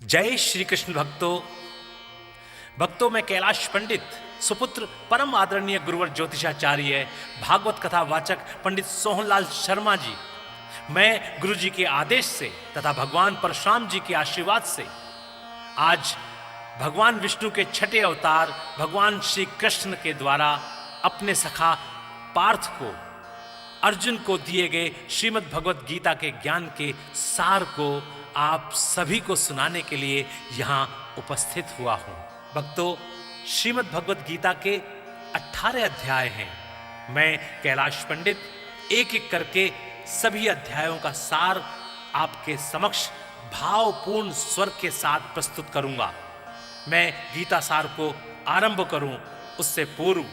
जय श्री कृष्ण भक्तों मैं कैलाश पंडित सुपुत्र परम आदरणीय गुरुवर ज्योतिषाचार्य भागवत कथा वाचक पंडित सोहनलाल शर्मा जी, मैं गुरु जी के आदेश से तथा भगवान परशुराम जी के आशीर्वाद से आज भगवान विष्णु के छठे अवतार भगवान श्री कृष्ण के द्वारा अपने सखा पार्थ को अर्जुन को दिए गए श्रीमद् भगवत गीता के ज्ञान के सार को आप सभी को सुनाने के लिए यहाँ उपस्थित हुआ हूँ। भक्तों, श्रीमद् भगवत गीता के 18 अध्याय हैं। मैं कैलाश पंडित एक एक करके सभी अध्यायों का सार आपके समक्ष भावपूर्ण स्वर के साथ प्रस्तुत करूंगा। मैं गीता सार को आरंभ करूं उससे पूर्व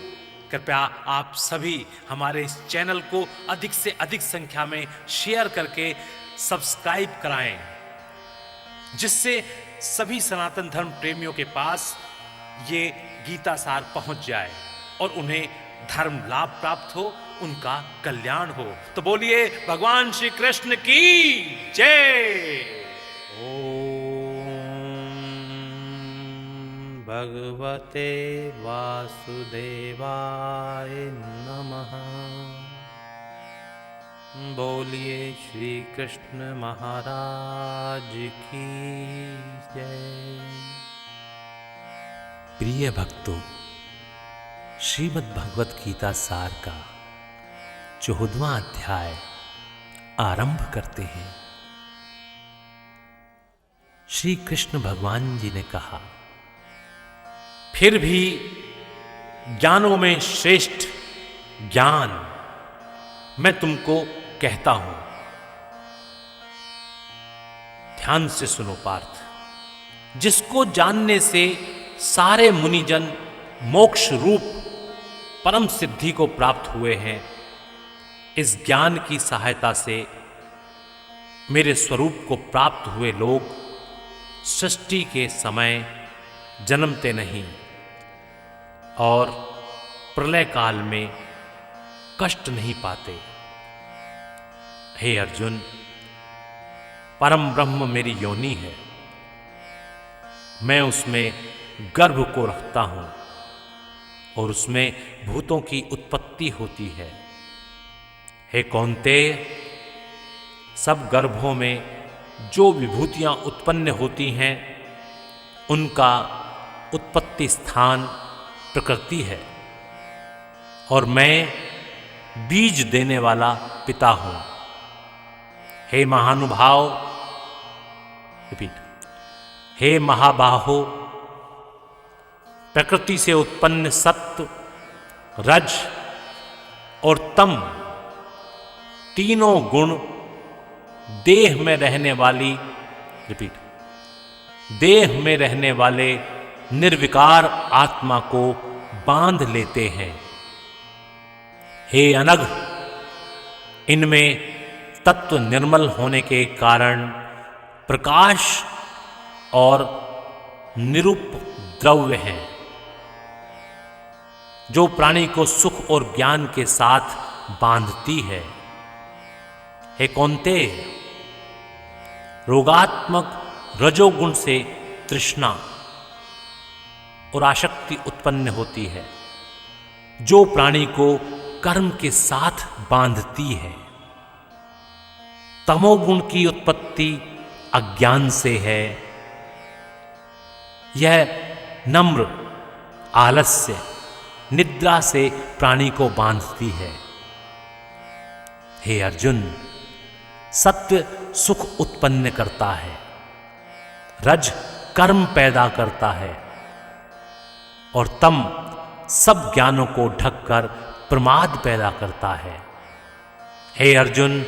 कृपया आप सभी हमारे इस चैनल को अधिक से अधिक संख्या में शेयर करके सब्सक्राइब कराएं, जिससे सभी सनातन धर्म प्रेमियों के पास ये गीता सार पहुंच जाए और उन्हें धर्म लाभ प्राप्त हो, उनका कल्याण हो। तो बोलिए भगवान श्री कृष्ण की जय। ओम भगवते वासुदेवाय नमः। बोलिए श्री कृष्ण महाराज की जय। प्रिय भक्तों, श्रीमद् भगवत गीता सार का 14वां अध्याय आरंभ करते हैं। श्री कृष्ण भगवान जी ने कहा, फिर भी ज्ञानों में श्रेष्ठ ज्ञान मैं तुमको कहता हूं। ध्यान से सुनो पार्थ, जिसको जानने से सारे मुनिजन मोक्ष रूप परम सिद्धि को प्राप्त हुए हैं, इस ज्ञान की सहायता से मेरे स्वरूप को प्राप्त हुए लोग सृष्टि के समय जन्मते नहीं और प्रलय काल में कष्ट नहीं पाते। हे अर्जुन, परम ब्रह्म मेरी योनि है, मैं उसमें गर्भ को रखता हूं और उसमें भूतों की उत्पत्ति होती है। हे कौन्तेय, सब गर्भों में जो विभूतियां उत्पन्न होती हैं उनका उत्पत्ति स्थान प्रकृति है और मैं बीज देने वाला पिता हूं। हे महानुभाव, रिपीट, हे महाबाहो, प्रकृति से उत्पन्न सत्व, रज और तम तीनों गुण देह में रहने वाली, रिपीट, देह में रहने वाले निर्विकार आत्मा को बांध लेते हैं। हे अनघ, इनमें तत्व निर्मल होने के कारण प्रकाश और निरूप द्रव्य है, जो प्राणी को सुख और ज्ञान के साथ बांधती है। हे कौन्तेय, रोगात्मक रजोगुण से तृष्णा और आसक्ति उत्पन्न होती है, जो प्राणी को कर्म के साथ बांधती है। तमोगुण की उत्पत्ति अज्ञान से है, यह नम्र आलस्य निद्रा से प्राणी को बांधती है। हे अर्जुन, सत्य सुख उत्पन्न करता है, रज कर्म पैदा करता है और तम सब ज्ञानों को ढककर प्रमाद पैदा करता है। हे अर्जुन,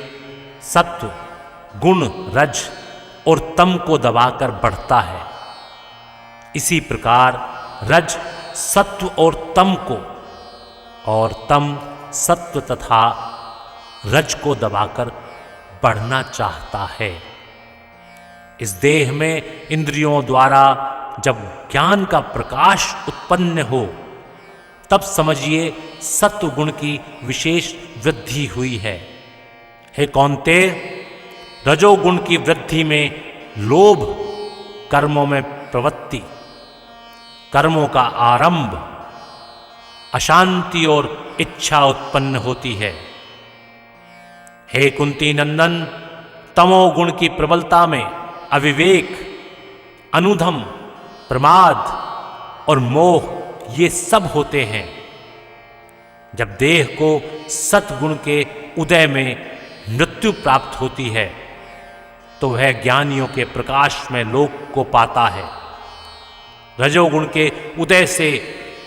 सत्व गुण रज और तम को दबाकर बढ़ता है, इसी प्रकार रज सत्व और तम को और तम सत्व तथा रज को दबाकर बढ़ना चाहता है। इस देह में इंद्रियों द्वारा जब ज्ञान का प्रकाश उत्पन्न हो, तब समझिए सत्व गुण की विशेष वृद्धि हुई है। हे कौन्तेय, रजोगुण की वृद्धि में लोभ, कर्मों में प्रवृत्ति, कर्मों का आरंभ, अशांति और इच्छा उत्पन्न होती है। हे कुंती नंदन, तमोगुण की प्रबलता में अविवेक, अनुधम, प्रमाद और मोह ये सब होते हैं। जब देह को सतगुण के उदय में मृत्यु प्राप्त होती है तो वह ज्ञानियों के प्रकाश में लोक को पाता है। रजोगुण के उदय से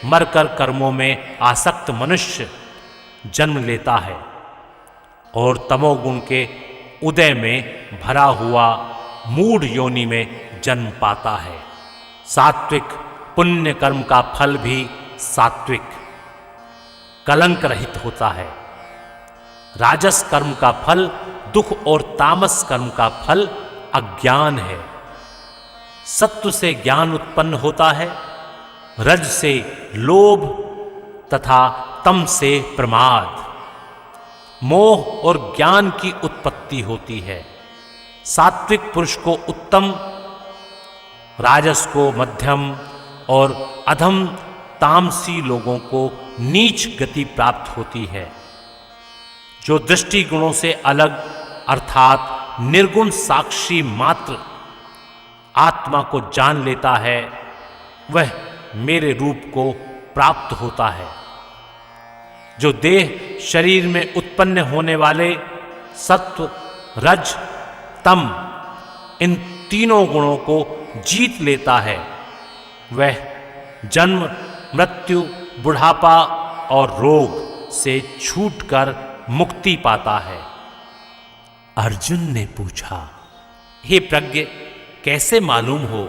मरकर कर्मों में आसक्त मनुष्य जन्म लेता है और तमोगुण के उदय में भरा हुआ मूढ़ योनि में जन्म पाता है। सात्विक पुण्य कर्म का फल भी सात्विक, कलंक रहित होता है। राजस कर्म का फल दुख और तामस कर्म का फल अज्ञान है। सत्व से ज्ञान उत्पन्न होता है, रज से लोभ तथा तम से प्रमाद, मोह और ज्ञान की उत्पत्ति होती है। सात्विक पुरुष को उत्तम, राजस को मध्यम और अधम तामसी लोगों को नीच गति प्राप्त होती है। जो दृष्टि गुणों से अलग अर्थात निर्गुण साक्षी मात्र आत्मा को जान लेता है, वह मेरे रूप को प्राप्त होता है। जो देह शरीर में उत्पन्न होने वाले सत्व, रज, तम इन तीनों गुणों को जीत लेता है, वह जन्म, मृत्यु, बुढ़ापा और रोग से छूटकर मुक्ति पाता है। अर्जुन ने पूछा, हे प्रज्ञ, कैसे मालूम हो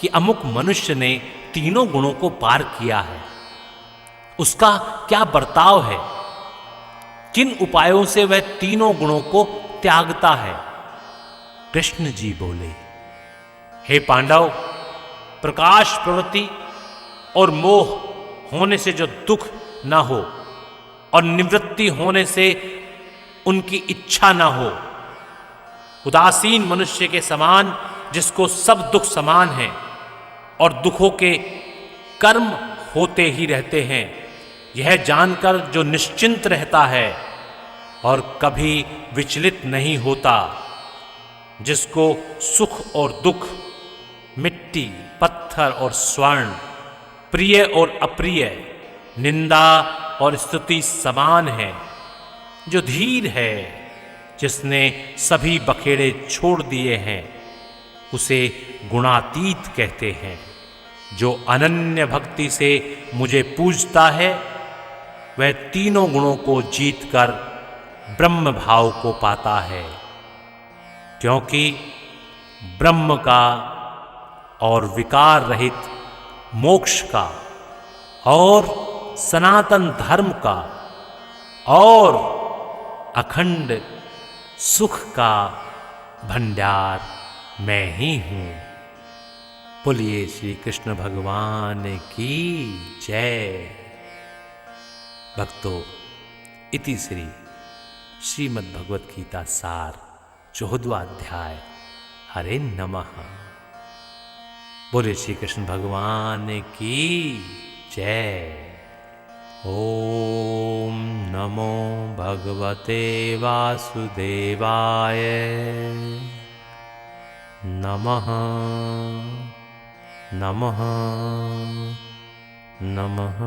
कि अमुक मनुष्य ने तीनों गुणों को पार किया है? उसका क्या बर्ताव है? किन उपायों से वह तीनों गुणों को त्यागता है? कृष्ण जी बोले, हे पांडव, प्रकाश प्रवृत्ति और मोह होने से जो दुख ना हो और निवृत्ति होने से उनकी इच्छा ना हो, उदासीन मनुष्य के समान जिसको सब दुख समान है और दुखों के कर्म होते ही रहते हैं, यह जानकर जो निश्चिंत रहता है और कभी विचलित नहीं होता, जिसको सुख और दुख, मिट्टी, पत्थर और स्वर्ण, प्रिय और अप्रिय, निंदा और स्तुति समान है, जो धीर है, जिसने सभी बखेड़े छोड़ दिए हैं, उसे गुणातीत कहते हैं। जो अनन्य भक्ति से मुझे पूजता है, वह तीनों गुणों को जीतकर ब्रह्म भाव को पाता है, क्योंकि ब्रह्म का और विकार रहित मोक्ष का और सनातन धर्म का और अखंड सुख का भंडार मैं ही हूं। बोलिए श्री कृष्ण भगवान की जय। भक्तों, इति श्री श्रीमद् भगवत गीता सार 14वां अध्याय। हरे नमः। बोले श्री कृष्ण भगवान की जय। ओम नमो भगवते वासुदेवाय। नमः नमः नमः।